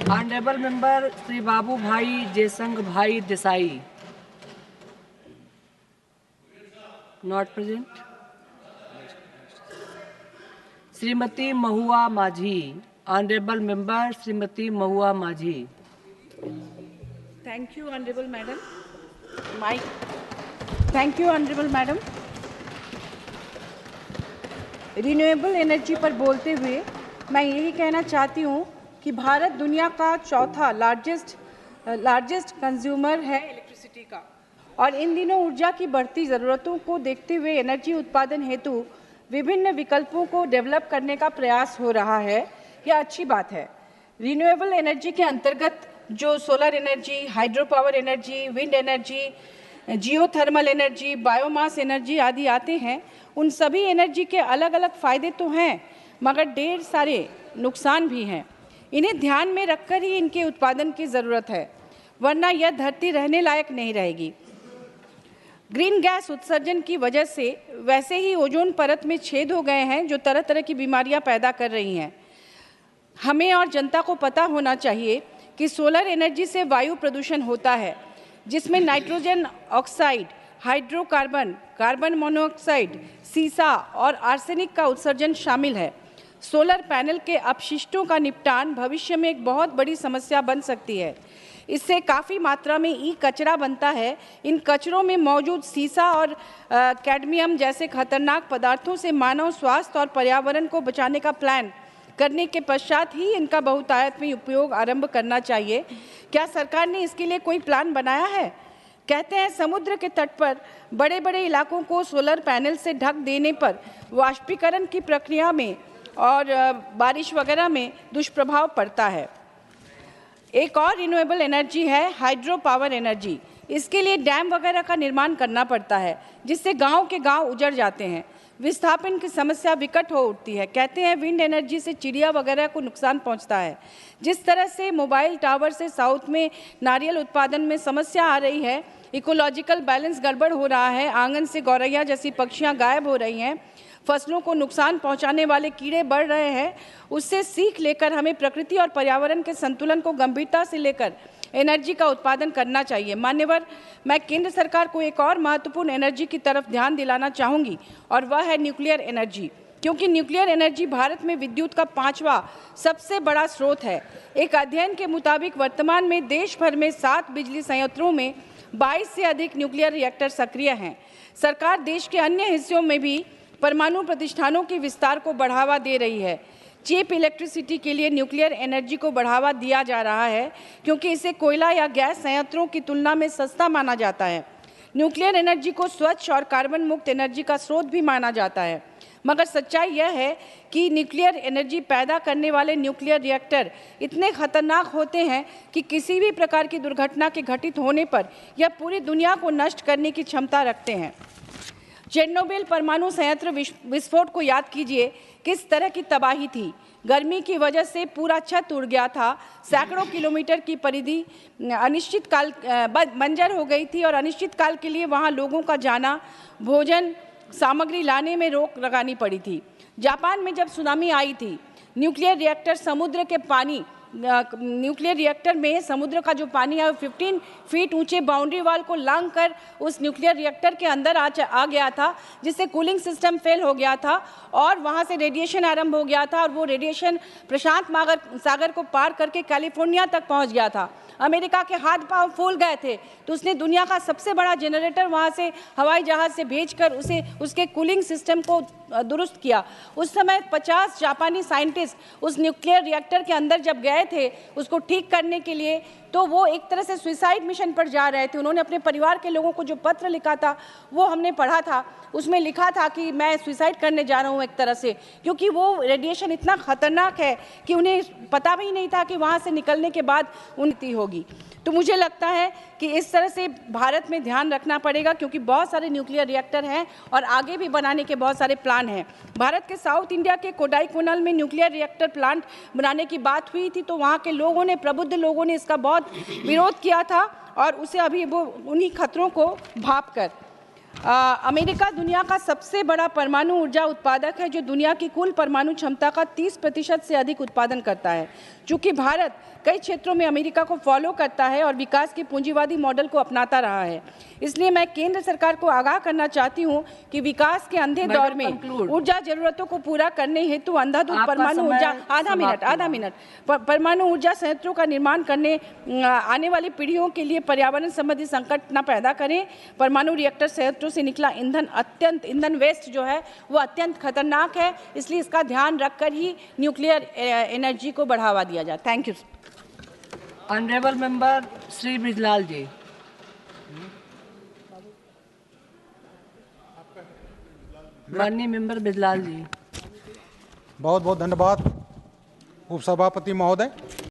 Honourable member Shri बाबू भाई Jaysingbhai Desai, not present. Shrimati Mahua Majhi, honourable member Shrimati Mahua Majhi. Thank you honourable madam. Mike. Thank you honourable madam. Renewable energy पर बोलते हुए मैं यही कहना चाहती हूँ कि भारत दुनिया का चौथा लार्जेस्ट कंज्यूमर है इलेक्ट्रिसिटी का, और इन दिनों ऊर्जा की बढ़ती ज़रूरतों को देखते हुए एनर्जी उत्पादन हेतु विभिन्न विकल्पों को डेवलप करने का प्रयास हो रहा है। यह अच्छी बात है। रिन्यूएबल एनर्जी के अंतर्गत जो solar energy, hydro power energy, wind energy, geothermal energy, biomass energy आदि आते हैं, उन सभी एनर्जी के अलग अलग फ़ायदे तो हैं, मगर ढेर सारे नुकसान भी हैं। इन्हें ध्यान में रखकर ही इनके उत्पादन की ज़रूरत है, वरना यह धरती रहने लायक नहीं रहेगी। ग्रीन गैस उत्सर्जन की वजह से वैसे ही ओजोन परत में छेद हो गए हैं, जो तरह तरह की बीमारियां पैदा कर रही हैं। हमें और जनता को पता होना चाहिए कि सोलर एनर्जी से वायु प्रदूषण होता है, जिसमें nitrogen oxide, hydrocarbon, carbon monoxide, सीसा और आर्सेनिक का उत्सर्जन शामिल है। सोलर पैनल के अपशिष्टों का निपटान भविष्य में एक बहुत बड़ी समस्या बन सकती है। इससे काफ़ी मात्रा में ई कचरा बनता है। इन कचरों में मौजूद सीसा और कैडमियम जैसे खतरनाक पदार्थों से मानव स्वास्थ्य और पर्यावरण को बचाने का प्लान करने के पश्चात ही इनका बहुतायत में उपयोग आरंभ करना चाहिए। क्या सरकार ने इसके लिए कोई प्लान बनाया है? कहते हैं समुद्र के तट पर बड़े बड़े इलाकों को सोलर पैनल से ढक देने पर वाष्पीकरण की प्रक्रिया में और बारिश वगैरह में दुष्प्रभाव पड़ता है। एक और रिन्यूएबल एनर्जी है हाइड्रो पावर एनर्जी। इसके लिए डैम वगैरह का निर्माण करना पड़ता है, जिससे गांव के गांव उजड़ जाते हैं। विस्थापन की समस्या विकट हो उठती है। कहते हैं विंड एनर्जी से चिड़िया वगैरह को नुकसान पहुंचता है। जिस तरह से मोबाइल टावर से साउथ में नारियल उत्पादन में समस्या आ रही है, इकोलॉजिकल बैलेंस गड़बड़ हो रहा है, आंगन से गौरैया जैसी पक्षियां गायब हो रही हैं, फसलों को नुकसान पहुंचाने वाले कीड़े बढ़ रहे हैं, उससे सीख लेकर हमें प्रकृति और पर्यावरण के संतुलन को गंभीरता से लेकर एनर्जी का उत्पादन करना चाहिए। मान्यवर, मैं केंद्र सरकार को एक और महत्वपूर्ण एनर्जी की तरफ ध्यान दिलाना चाहूँगी, और वह है न्यूक्लियर एनर्जी, क्योंकि न्यूक्लियर एनर्जी भारत में विद्युत का 5वां सबसे बड़ा स्रोत है। एक अध्ययन के मुताबिक वर्तमान में देश भर में 7 बिजली संयंत्रों में 22 से अधिक न्यूक्लियर रिएक्टर सक्रिय हैं। सरकार देश के अन्य हिस्सों में भी परमाणु प्रतिष्ठानों के विस्तार को बढ़ावा दे रही है। चीप इलेक्ट्रिसिटी के लिए न्यूक्लियर एनर्जी को बढ़ावा दिया जा रहा है, क्योंकि इसे कोयला या गैस संयंत्रों की तुलना में सस्ता माना जाता है। न्यूक्लियर एनर्जी को स्वच्छ और कार्बन मुक्त एनर्जी का स्रोत भी माना जाता है, मगर सच्चाई यह है कि न्यूक्लियर एनर्जी पैदा करने वाले न्यूक्लियर रिएक्टर इतने खतरनाक होते हैं कि किसी भी प्रकार की दुर्घटना के घटित होने पर यह पूरी दुनिया को नष्ट करने की क्षमता रखते हैं। चेरनोबिल परमाणु संयंत्र विस्फोट को याद कीजिए, किस तरह की तबाही थी। गर्मी की वजह से पूरा छत उड़ गया था, सैकड़ों किलोमीटर की परिधि अनिश्चित काल बंजर हो गई थी, और अनिश्चित काल के लिए वहां लोगों का जाना, भोजन सामग्री लाने में रोक लगानी पड़ी थी। जापान में जब सुनामी आई थी, न्यूक्लियर रिएक्टर में समुद्र का जो पानी है 15 फीट ऊंचे बाउंड्री वाल को लांघ कर उस न्यूक्लियर रिएक्टर के अंदर आ गया था, जिससे कूलिंग सिस्टम फेल हो गया था और वहां से रेडिएशन आरंभ हो गया था, और वो रेडिएशन प्रशांत सागर को पार करके कैलिफोर्निया तक पहुंच गया था। अमेरिका के हाथ पांव फूल गए थे, तो उसने दुनिया का सबसे बड़ा जनरेटर वहां से हवाई जहाज से भेजकर उसके कूलिंग सिस्टम को दुरुस्त किया। उस समय 50 जापानी साइंटिस्ट उस न्यूक्लियर रिएक्टर के अंदर जब गए थे उसको ठीक करने के लिए, तो वो एक तरह से सुसाइड मिशन पर जा रहे थे। उन्होंने अपने परिवार के लोगों को जो पत्र लिखा था वो हमने पढ़ा था। उसमें लिखा था कि मैं सुसाइड करने जा रहा हूँ एक तरह से, क्योंकि वो रेडिएशन इतना खतरनाक है कि उन्हें पता भी नहीं था कि वहाँ से निकलने के बाद उन्नति होगी। तो मुझे लगता है कि इस तरह से भारत में ध्यान रखना पड़ेगा, क्योंकि बहुत सारे न्यूक्लियर रिएक्टर हैं और आगे भी बनाने के बहुत सारे प्लान हैं। भारत के साउथ इंडिया के कोडाईकनाल में न्यूक्लियर रिएक्टर प्लांट बनाने की बात हुई थी, तो वहाँ के लोगों ने, प्रबुद्ध लोगों ने इसका बहुत विरोध किया था, और उसे अभी वो उन्हीं खतरों को भांप कर अमेरिका दुनिया का सबसे बड़ा परमाणु ऊर्जा उत्पादक है, जो दुनिया की कुल परमाणु क्षमता का 30% से अधिक उत्पादन करता है। चूँकि भारत कई क्षेत्रों में अमेरिका को फॉलो करता है और विकास के पूंजीवादी मॉडल को अपनाता रहा है, इसलिए मैं केंद्र सरकार को आगाह करना चाहती हूँ कि विकास के अंधे दौर में ऊर्जा जरूरतों को पूरा करने हेतु अंधाधुंध परमाणु ऊर्जा परमाणु ऊर्जा संयंत्रों का निर्माण करने आने वाली पीढ़ियों के लिए पर्यावरण संबंधी संकट न पैदा करें। परमाणु रिएक्टर संयंत्रों से निकला ईंधन वेस्ट जो है वो अत्यंत खतरनाक है, इसलिए इसका ध्यान रखकर ही न्यूक्लियर एनर्जी को बढ़ावा दिया जाए। Thank you. Honourable member Shri Brijlal ji. माननीय मेंबर बिजलाल जी। बहुत बहुत धन्यवाद उपसभापति महोदय।